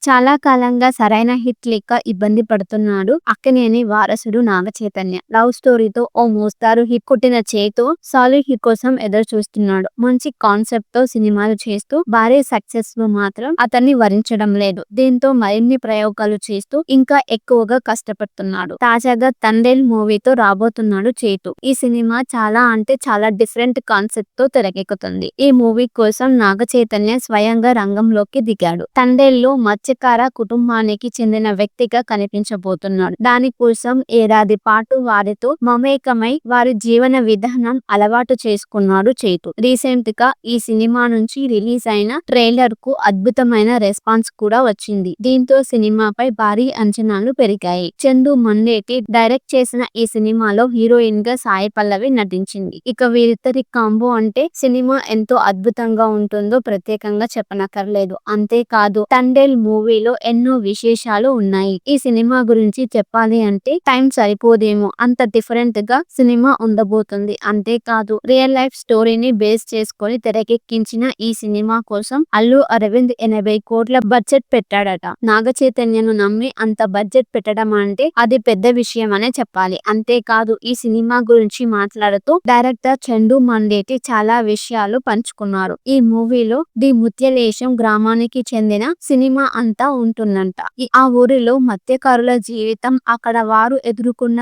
చాలా కాలంగా సరైన హిట్ లేక ఇబ్బంది పడుతున్నాడు అక్కినేని వారసుడు నాగచైతన్య. లవ్ స్టోరీతో ఓ మోస్తారు హిట్ కొట్టిన చేతో సాలిడ్ హిట్ కోసం ఎదురు చూస్తున్నాడు. మంచి కాన్సెప్ట్ తో సినిమాలు చేస్తూ భారీ సక్సెస్ లు మాత్రం అతన్ని వరించడం లేదు. దీంతో మరిన్ని ప్రయోగాలు చేస్తూ ఇంకా ఎక్కువగా కష్టపడుతున్నాడు. తాజాగా తండేల్ మూవీతో రాబోతున్నాడు చేతు. ఈ సినిమా చాలా అంటే చాలా డిఫరెంట్ కాన్సెప్ట్ తో తెరకెక్కుతుంది. ఈ మూవీ కోసం నాగచైతన్య స్వయంగా రంగంలోకి దిగాడు. తండేల్లో మత్స్యకార కుటుంబానికి చెందిన వ్యక్తిగా కనిపించబోతున్నాడు. దానికోసం ఏడాది పాటు వారితో మమేకమై వారి జీవన విధానం అలవాటు చేసుకున్నాడు చేతు. రీసెంట్ గా ఈ సినిమా నుంచి రిలీజ్ అయిన ట్రైలర్ కు అద్భుతమైన రెస్పాన్స్ కూడా వచ్చింది. దీంతో సినిమాపై భారీ అంచనాలు పెరిగాయి. చందు మండేటి డైరెక్ట్ చేసిన ఈ సినిమాలో హీరోయిన్ గా సాయి పల్లవి నటించింది. ఇక వీరిద్దరి కాంబో అంటే సినిమా ఎంతో అద్భుతంగా ఉంటుందో ప్రత్యేకంగా చెప్పనక్కర్లేదు. అంతేకాదు తండేల్ మూవీలో ఎన్నో విశేషాలు ఉన్నాయి. ఈ సినిమా గురించి చెప్పాలి అంటే టైం సరిపోదేమో, అంత డిఫరెంట్ గా సినిమా ఉండబోతుంది. అంతేకాదు రియల్ లైఫ్ స్టోరీని బేస్ చేసుకొని తెరకెక్కించిన ఈ సినిమా కోసం అల్లు అరవింద్ 80 కోట్ల బడ్జెట్ పెట్టాడట. నాగ చైతన్యను నమ్మి అంత బడ్జెట్ పెట్టడం అంటే అది పెద్ద విషయం అనే చెప్పాలి. అంతేకాదు ఈ సినిమా గురించి మాట్లాడుతూ డైరెక్టర్ చందు మండేటి చాలా విషయాలు పంచుకున్నారు. ఈ మూవీలో ది ముత్యలేశం గ్రామానికి చెందిన సినిమా అంతా ఉంటుందంట. ఆ ఊరిలో మత్స్యకారుల జీవితం, అక్కడ వారు ఎదుర్కొన్న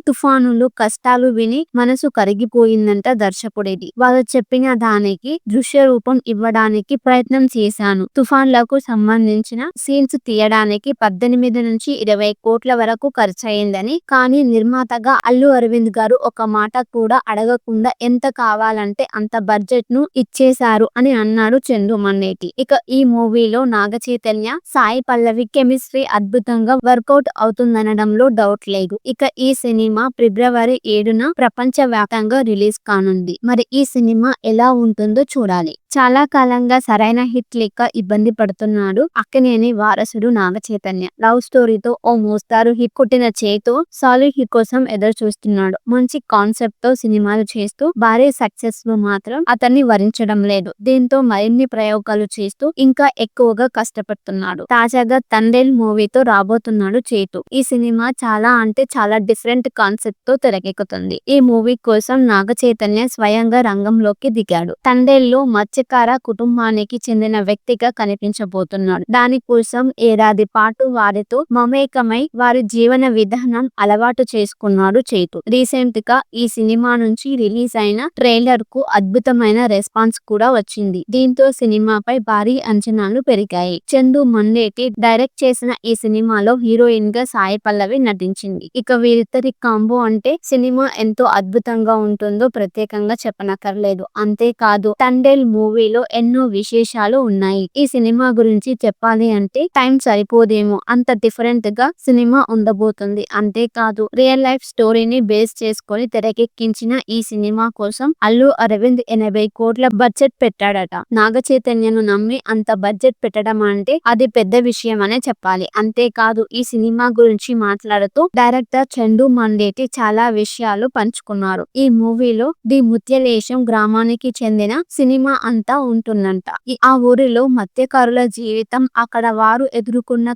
తుఫానులు కష్టాలు విని మనసు కరిగిపోయిందంట దర్శకుడిది. వాళ్ళు చెప్పిన దానికి దృశ్య రూపం ఇవ్వడానికి ప్రయత్నం చేశాను. తుఫాన్లకు సంబంధించిన సీన్స్ తీయడానికి 18 నుంచి 20 కోట్ల వరకు ఖర్చయిందని, కానీ నిర్మాతగా అల్లు అరవింద్ గారు ఒక మాట కూడా అడగకుండా ఎంత కావాలంటే అంత బడ్జెట్ ను ఇచ్చేశారు అని అన్నాడు చందు మండేటి. ఇక ఈ మూవీలో నాగ చైతన్య సాయి పల్లవి కెమిస్ట్రీ అద్భుతంగా వర్కౌట్ అవుతుందనడంలో డౌట్ లేదు. ఇక ఈ సినిమా ఫిబ్రవరి 7న ప్రపంచ వ్యాప్తంగా రిలీజ్ కానుంది. మరి ఈ సినిమా ఎలా ఉంటుందో చూడాలి. చాలా కాలంగా సరైన హిట్ లేక ఇబ్బంది పడుతున్నాడు అక్కినేని వారసుడు నాగ చైతన్య. లవ్ స్టోరీతో ఓ మోస్తారు హిట్ కొట్టిన చేతో సాలిడ్ హిట్ కోసం ఎదురు చూస్తున్నాడు. మంచి కాన్సెప్ట్ తో సినిమాలు చేస్తూ భారీ సక్సెస్ లు మాత్రం అతన్ని వరించడం లేదు. దీంతో మరిన్ని ప్రయోగాలు చేస్తూ ఇంకా ఎక్కువగా కష్టపడుతున్నాడు. తాజాగా తండేల్ మూవీతో రాబోతున్నాడు చేతు. ఈ సినిమా చాలా అంటే చాలా డిఫరెంట్ కాన్సెప్ట్ తో తెరకెక్కుతుంది. ఈ మూవీ కోసం నాగ చైతన్య స్వయంగా రంగంలోకి దిగాడు. తండేల్లో మత్స్యకార కుటుంబానికి చెందిన వ్యక్తిగా కనిపించబోతున్నాడు. దానికోసం ఏడాది పాటు వారితో మమేకమై వారి జీవన విధానం అలవాటు చేసుకున్నాడు చేతు. రీసెంట్ గా ఈ సినిమా నుంచి రిలీజ్ అయిన ట్రైలర్ కు అద్భుతమైన రెస్పాన్స్ కూడా వచ్చింది. దీంతో సినిమాపై భారీ అంచనాలు పెరిగాయి. చందు మండేటి డైరెక్ట్ చేసిన ఈ సినిమాలో హీరోయిన్ గా సాయి పల్లవి నటించింది. ఇక వీరిద్దరి కాంబో అంటే సినిమా ఎంతో అద్భుతంగా ఉంటుందో ప్రత్యేకంగా చెప్పనక్కర్లేదు. అంతేకాదు తండేల్ మూవీలో ఎన్నో విశేషాలు ఉన్నాయి. ఈ సినిమా గురించి చెప్పాలి అంటే టైం సరిపోదేమో, అంత డిఫరెంట్ గా సినిమా ఉండబోతుంది. అంతేకాదు రియల్ లైఫ్ స్టోరీని బేస్ చేసుకొని తెరకెక్కించిన ఈ సినిమా కోసం అల్లు అరవింద్ 80 కోట్ల బడ్జెట్ పెట్టాడట. నాగ చైతన్యను నమ్మి అంత బడ్జెట్ పెట్టడం అంటే అది పెద్ద విషయం అనే చెప్పాలి. అంతేకాదు ఈ సినిమా గురించి మాట్లాడుతూ డైరెక్టర్ చందు మండేటి చాలా విషయాలు పంచుకున్నారు. ఈ మూవీలో ది ముత్యలేశం గ్రామానికి చెందిన సినిమా అంతా ఉంటుందంట. ఆ ఊరిలో మత్స్యకారుల జీవితం, అక్కడ వారు ఎదుర్కొన్న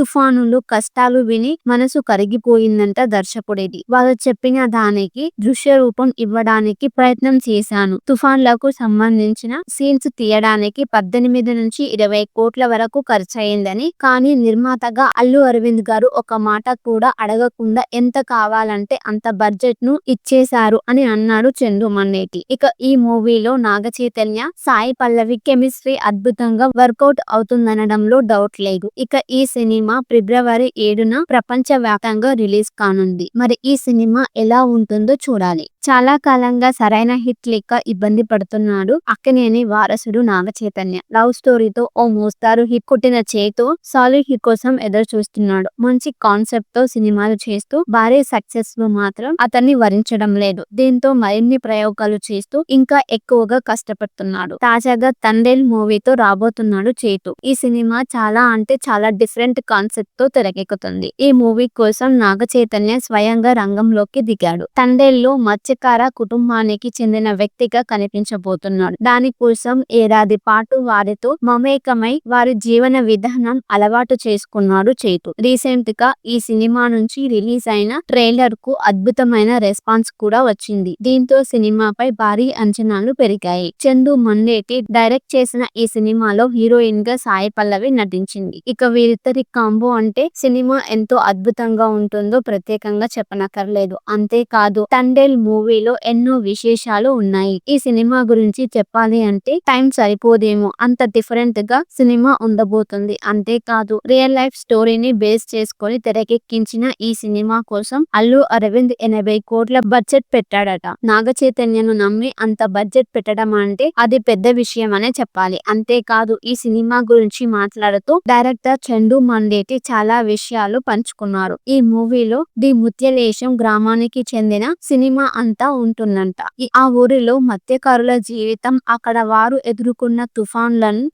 తుఫానులు కష్టాలు విని మనసు కరిగిపోయిందంట దర్శకుడిది. వాళ్ళు చెప్పిన దానికి దృశ్య రూపం ఇవ్వడానికి ప్రయత్నం చేశాను. తుఫాన్లకు సంబంధించిన సీన్స్ తీయడానికి 18 నుంచి 20 కోట్ల వరకు ఖర్చయిందని, కానీ నిర్మాతగా అల్లు అరవింద్ గారు ఒక మాట కూడా అడగకుండా ఎంత కావాలంటే అంత బడ్జెట్ ను ఇచ్చేశారు అని అన్నాడు చందు మండేటి. ఇక ఈ మూవీలో నాగ చైతన్య సాయి పల్లవి కెమిస్ట్రీ అద్భుతంగా వర్కౌట్ అవుతుందనడంలో డౌట్ లేదు. ఇక ఈ సినిమా ఫిబ్రవరి 7న ప్రపంచ వ్యాప్తంగా రిలీజ్ కానుంది. మరి ఈ సినిమా ఎలా ఉంటుందో చూడాలి. చాలా కాలంగా సరైన హిట్ లేక ఇబ్బంది పడుతున్నాడు అక్కినేని వారసుడు నాగ చైతన్య. లవ్ స్టోరీతో ఓ మోస్తారు హిట్ కొట్టిన చేతో సాలిడ్ హిట్ కోసం ఎదురు చూస్తున్నాడు. మంచి కాన్సెప్ట్ తో సినిమాలు చేస్తూ భారీ సక్సెస్ లు మాత్రం అతన్ని వరించడం లేదు. దీంతో మరిన్ని ప్రయోగాలు చేస్తూ ఇంకా ఎక్కువగా కష్టపడుతున్నాడు. తాజాగా తండేల్ మూవీతో రాబోతున్నాడు చేతు. ఈ సినిమా చాలా అంటే చాలా డిఫరెంట్ కాన్సెప్ట్ తో తెరకెక్కుతుంది. ఈ మూవీ కోసం నాగ చైతన్య స్వయంగా రంగంలోకి దిగాడు. తండేల్లో మత్స్య మత్స్యకార కుటుంబానికి చెందిన వ్యక్తిగా కనిపించబోతున్నాడు. దానికోసం ఏడాది పాటు వారితో మమేకమై వారి జీవన విధానం అలవాటు చేసుకున్నాడు చైతు. రీసెంట్ గా ఈ సినిమా నుంచి రిలీజ్ అయిన ట్రైలర్ కు అద్భుతమైన రెస్పాన్స్ కూడా వచ్చింది. దీంతో సినిమాపై భారీ అంచనాలు పెరిగాయి. చందు మండేటి డైరెక్ట్ చేసిన ఈ సినిమాలో హీరోయిన్ గా సాయి పల్లవి నటించింది. ఇక వీరిద్దరి కాంబో అంటే సినిమా ఎంతో అద్భుతంగా ఉంటుందో ప్రత్యేకంగా చెప్పనక్కర్లేదు. అంతేకాదు తండేల్ మూవీలో ఎన్నో విశేషాలు ఉన్నాయి. ఈ సినిమా గురించి చెప్పాలి అంటే టైం సరిపోదేమో అంత డిఫరెంట్ గా సినిమా ఉండబోతుంది. అంతేకాదు రియల్ లైఫ్ స్టోరీని బేస్ చేసుకొని తెరకెక్కించిన ఈ సినిమా కోసం అల్లు అరవింద్ 80 కోట్ల బడ్జెట్ పెట్టాడట. నాగ చైతన్యను నమ్మి అంత బడ్జెట్ పెట్టడం అంటే అది పెద్ద విషయం అనే చెప్పాలి. అంతేకాదు ఈ సినిమా గురించి మాట్లాడుతూ డైరెక్టర్ చందు మండేటి చాలా విషయాలు పంచుకున్నారు. ఈ మూవీలో ది ముత్యలేశం గ్రామానికి చెందిన సినిమా అంతా ఉంటుందంట. ఆ ఊరిలో మత్స్యకారుల జీవితం, అక్కడ వారు ఎదుర్కొన్న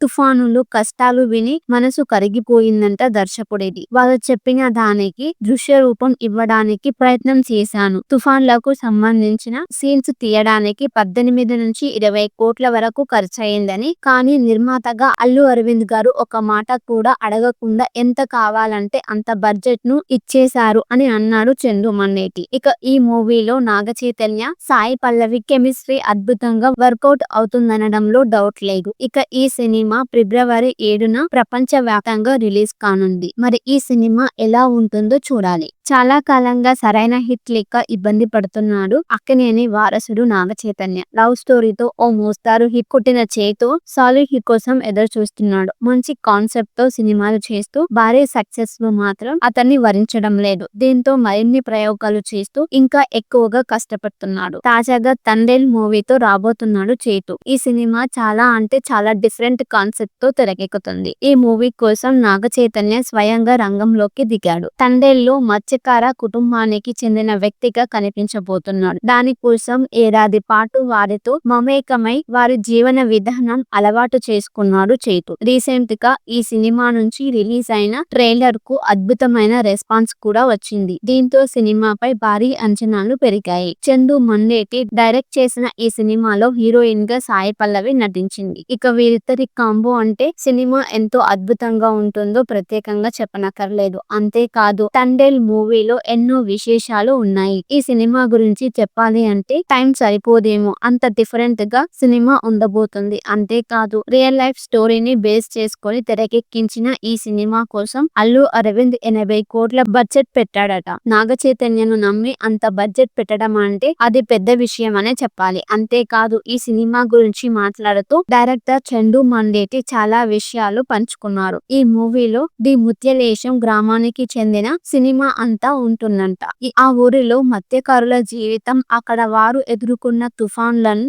తుఫానులు కష్టాలు విని మనసు కరిగిపోయిందంట దర్శకుడిది. వాళ్ళు చెప్పిన దానికి దృశ్య రూపం ఇవ్వడానికి ప్రయత్నం చేశాను. తుఫాన్లకు సంబంధించిన సీన్స్ తీయడానికి 18 నుంచి 20 కోట్ల వరకు ఖర్చయిందని, కానీ నిర్మాతగా అల్లు అరవింద్ గారు ఒక మాట కూడా అడగకుండా ఎంత కావాలంటే అంత బడ్జెట్ ను ఇచ్చేశారు అని అన్నాడు చందు మండేటి. ఇక ఈ మూవీలో నాగ చైతన్య సాయి పల్లవి కెమిస్ట్రీ అద్భుతంగా వర్కౌట్ అవుతుందనడంలో డౌట్ లేదు. ఇక ఈ సినిమా ఫిబ్రవరి 7న ప్రపంచ వ్యాప్తంగా రిలీజ్ కానుంది. మరి ఈ సినిమా ఎలా ఉంటుందో చూడాలి. చాలా కాలంగా సరైన హిట్ లేక ఇబ్బంది పడుతున్నాడు అక్కినేని వారసుడు నాగ చైతన్య. లవ్ స్టోరీతో ఓ మోస్తారు హిట్ కొట్టిన చైతు సాలిడ్ హిట్ కోసం ఎదురు చూస్తున్నాడు. మంచి కాన్సెప్ట్ తో సినిమాలు చేస్తూ భారీ సక్సెస్ లో మాత్రం అతన్ని వరించడం లేదు. దీంతో మరిన్ని ప్రయోగాలు చేస్తూ ఇంకా ఎక్కువగా కష్టపడుతున్నాడు. తాజాగా తండేల్ మూవీతో రాబోతున్నాడు చైతు. ఈ సినిమా చాలా అంటే చాలా డిఫరెంట్ కాన్సెప్ట్ తో తెరకెక్కుతుంది. ఈ మూవీ కోసం నాగ చైతన్య స్వయంగా రంగంలోకి దిగాడు. తండేల్లో మత్స్యకార కుటుంబానికి చెందిన వ్యక్తిగా కనిపించబోతున్నాడు. దానికోసం ఏడాది పాటు వారితో మమేకమై వారి జీవన విధానం అలవాటు చేసుకున్నాడు చైతు. రీసెంట్ గా ఈ సినిమా నుంచి రిలీజ్ అయిన ట్రైలర్ కు అద్భుతమైన రెస్పాన్స్ కూడా వచ్చింది. దీంతో సినిమాపై భారీ అంచనాలు పెరిగాయి. చందు మండేటి డైరెక్ట్ చేసిన ఈ సినిమాలో హీరోయిన్ గా సాయి పల్లవి నటించింది. ఇక వీరిద్దరి కాంబో అంటే సినిమా ఎంతో అద్భుతంగా ఉంటుందో ప్రత్యేకంగా చెప్పనక్కర్లేదు. అంతేకాదు తండేల్ మూవీలో ఎన్నో విశేషాలు ఉన్నాయి. ఈ సినిమా గురించి చెప్పాలి అంటే టైం సరిపోదేమో అంత డిఫరెంట్ గా సినిమా ఉండబోతుంది. అంతేకాదు రియల్ లైఫ్ స్టోరీని బేస్ చేసుకొని తెరకెక్కించిన ఈ సినిమా కోసం అల్లు అరవింద్ 80 కోట్ల బడ్జెట్ పెట్టాడట. నాగ చైతన్యను నమ్మి అంత బడ్జెట్ పెట్టడం అంటే అది పెద్ద విషయం అనే చెప్పాలి. అంతేకాదు ఈ సినిమా గురించి మాట్లాడుతూ డైరెక్టర్ చందు మండేటి చాలా విషయాలు పంచుకున్నారు. ఈ మూవీలో ది ముత్యలేశం గ్రామానికి చెందిన సినిమా అంతా ఉంటుందంట. ఆ ఊరిలో మత్స్యకారుల జీవితం, అక్కడ వారు ఎదుర్కొన్న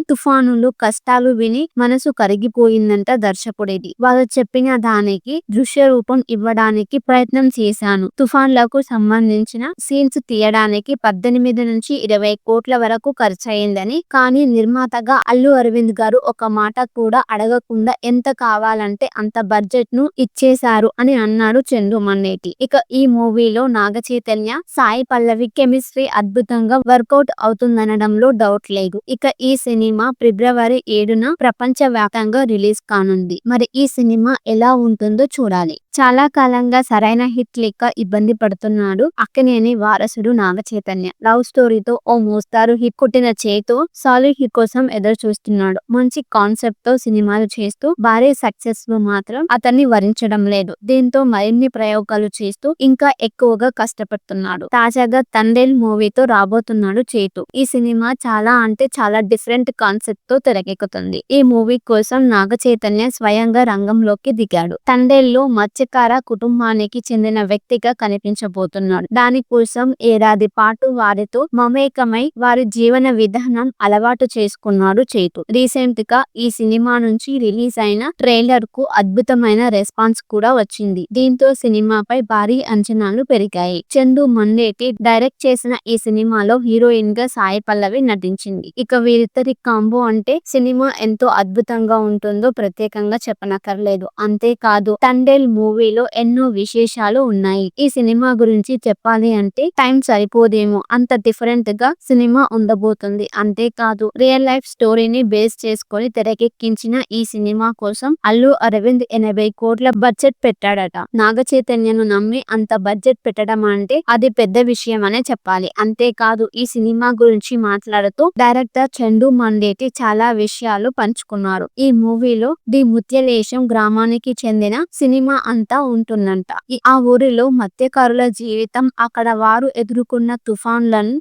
తుఫానులు కష్టాలు విని మనసు కరిగిపోయిందంట దర్శకుడిది. వాళ్ళు చెప్పిన దానికి దృశ్య రూపం ఇవ్వడానికి ప్రయత్నం చేశాను. తుఫాన్లకు సంబంధించిన సీన్స్ తీయడానికి 18 నుంచి 20 కోట్ల వరకు ఖర్చయిందని, కానీ నిర్మాతగా అల్లు అరవింద్ గారు ఒక మాట కూడా అడగకుండా ఎంత కావాలంటే అంత బడ్జెట్ ను ఇచ్చేశారు అని అన్నాడు చందు మండేటి. ఇక ఈ మూవీలో నాగ చైతన్య సాయి పల్లవి కెమిస్ట్రీ అద్భుతంగా వర్కౌట్ అవుతుందనడంలో డౌట్ లేదు. ఇక ఈ సినిమా ఫిబ్రవరి 7న ప్రపంచ వ్యాప్తంగా రిలీజ్ కానుంది. మరి ఈ సినిమా ఎలా ఉంటుందో చూడాలి. చాలా కాలంగా సరైన హిట్ లేక ఇబ్బంది పడుతున్నాడు అక్కినేని వారసుడు నాగ చైతన్య. లవ్ స్టోరీతో ఓ మోస్తారు హిట్ కొట్టిన చైతు సాలిడ్ హిట్ కోసం ఎదురు చూస్తున్నాడు. మంచి కాన్సెప్ట్ తో సినిమాలు చేస్తూ భారీ సక్సెస్ లో మాత్రం అతన్ని వరించడం లేదు. దీంతో మరిన్ని ప్రయోగాలు చేస్తూ ఇంకా ఎక్కువగా కష్టపడుతున్నాడు. తాజాగా తండేల్ మూవీతో రాబోతున్నాడు చైతు. ఈ సినిమా చాలా అంటే చాలా డిఫరెంట్ కాన్సెప్ట్ తో తెరకెక్కుతుంది. ఈ మూవీ కోసం నాగ చైతన్య స్వయంగా రంగంలోకి దిగాడు. తండేల్లో మత్స్యకార కుటుంబానికి చెందిన వ్యక్తిగా కనిపించబోతున్నాడు. దానికోసం ఏడాది పాటు వారితో మమేకమై వారి జీవన విధానం అలవాటు చేసుకున్నాడు చైతు. రీసెంట్ గా ఈ సినిమా నుంచి రిలీజ్ అయిన ట్రైలర్ కు అద్భుతమైన రెస్పాన్స్ కూడా వచ్చింది. దీంతో సినిమాపై భారీ అంచనాలు పెరిగాయి. చందు మండేటి డైరెక్ట్ చేసిన ఈ సినిమాలో హీరోయిన్ గా సాయి పల్లవి నటించింది. ఇక వీరిద్దరి కాంబో అంటే సినిమా ఎంతో అద్భుతంగా ఉంటుందో ప్రత్యేకంగా చెప్పనక్కర్లేదు. అంతేకాదు తండేల్ మూవీలో ఎన్నో విశేషాలు ఉన్నాయి. ఈ సినిమా గురించి చెప్పాలి అంటే టైం సరిపోదేమో, అంత డిఫరెంట్ గా సినిమా ఉండబోతుంది. అంతేకాదు రియల్ లైఫ్ స్టోరీని బేస్ చేసుకొని తెరకెక్కించిన ఈ సినిమా కోసం అల్లు అరవింద్ 80 కోట్ల బడ్జెట్ పెట్టాడట. నాగ చైతన్యను నమ్మి అంత బడ్జెట్ పెట్టడం అంటే అది పెద్ద విషయం అనే చెప్పాలి. అంతేకాదు ఈ సినిమా గురించి మాట్లాడుతూ డైరెక్టర్ చందు మండేటి చాలా విషయాలు పంచుకున్నారు. ఈ మూవీలో ది ముత్యలేశం గ్రామానికి చెందిన సినిమా అంతా ఉంటుందంట. ఆ ఊరిలో మత్స్యకారుల జీవితం, అక్కడ వారు ఎదుర్కొన్న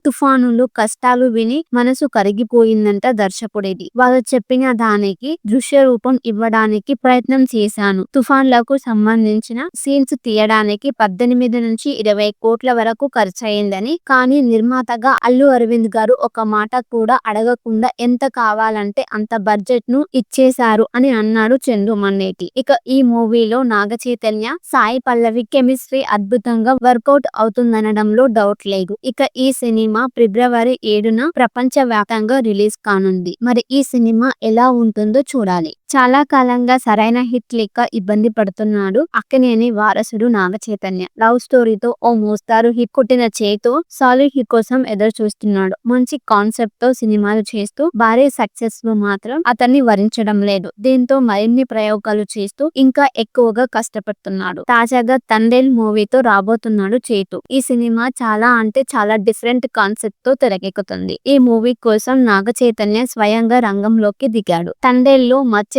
తుఫానులు కష్టాలు విని మనసు కరిగిపోయిందంట దర్శకుడిది. వాళ్ళు చెప్పిన దానికి దృశ్య రూపం ఇవ్వడానికి ప్రయత్నం చేశాను. తుఫాన్లకు సంబంధించిన సీన్స్ తీయడానికి 18 నుంచి 20 కోట్ల వరకు ఖర్చయిందని, కానీ నిర్మాతగా అల్లు అరవింద్ గారు ఒక మాట కూడా అడగకుండా ఎంత కావాలంటే అంత బడ్జెట్ ను ఇచ్చేశారు అని అన్నాడు చందు మండేటి. ఇక ఈ మూవీలో నాగ చైతన్య, సాయి పల్లవి కెమిస్ట్రీ అద్భుతంగా వర్కౌట్ అవుతుందనడంలో డౌట్ లేదు. ఇక ఈ సినిమా ఫిబ్రవరి 7న ప్రపంచ వ్యాప్తంగా రిలీజ్ కానుంది. మరి ఈ సినిమా ఎలా ఉంటుందో చూడాలి. చాలా కాలంగా సరైన హిట్ లేక ఇబ్బంది పడుతున్నాడు అక్కినేని వారసుడు నాగ చైతన్య. లవ్ స్టోరీతో ఓ మోస్తారు హిట్ కొట్టిన చేతో సాలిడ్ హిట్ కోసం ఎదురు చూస్తున్నాడు. మంచి కాన్సెప్ట్ తో సినిమాలు చేస్తూ భారీ సక్సెస్ లు మాత్రం అతన్ని వరించడం లేదు. దీంతో మరిన్ని ప్రయోగాలు చేస్తూ ఇంకా ఎక్కువగా కష్టపడుతున్నాడు. తాజాగా తండేల్ మూవీతో రాబోతున్నాడు చేతు. ఈ సినిమా చాలా అంటే చాలా డిఫరెంట్ కాన్సెప్ట్ తో తెరకెక్కుతుంది. ఈ మూవీ కోసం నాగ చైతన్య స్వయంగా రంగంలోకి దిగాడు. తండేల్లో మత్స్యకార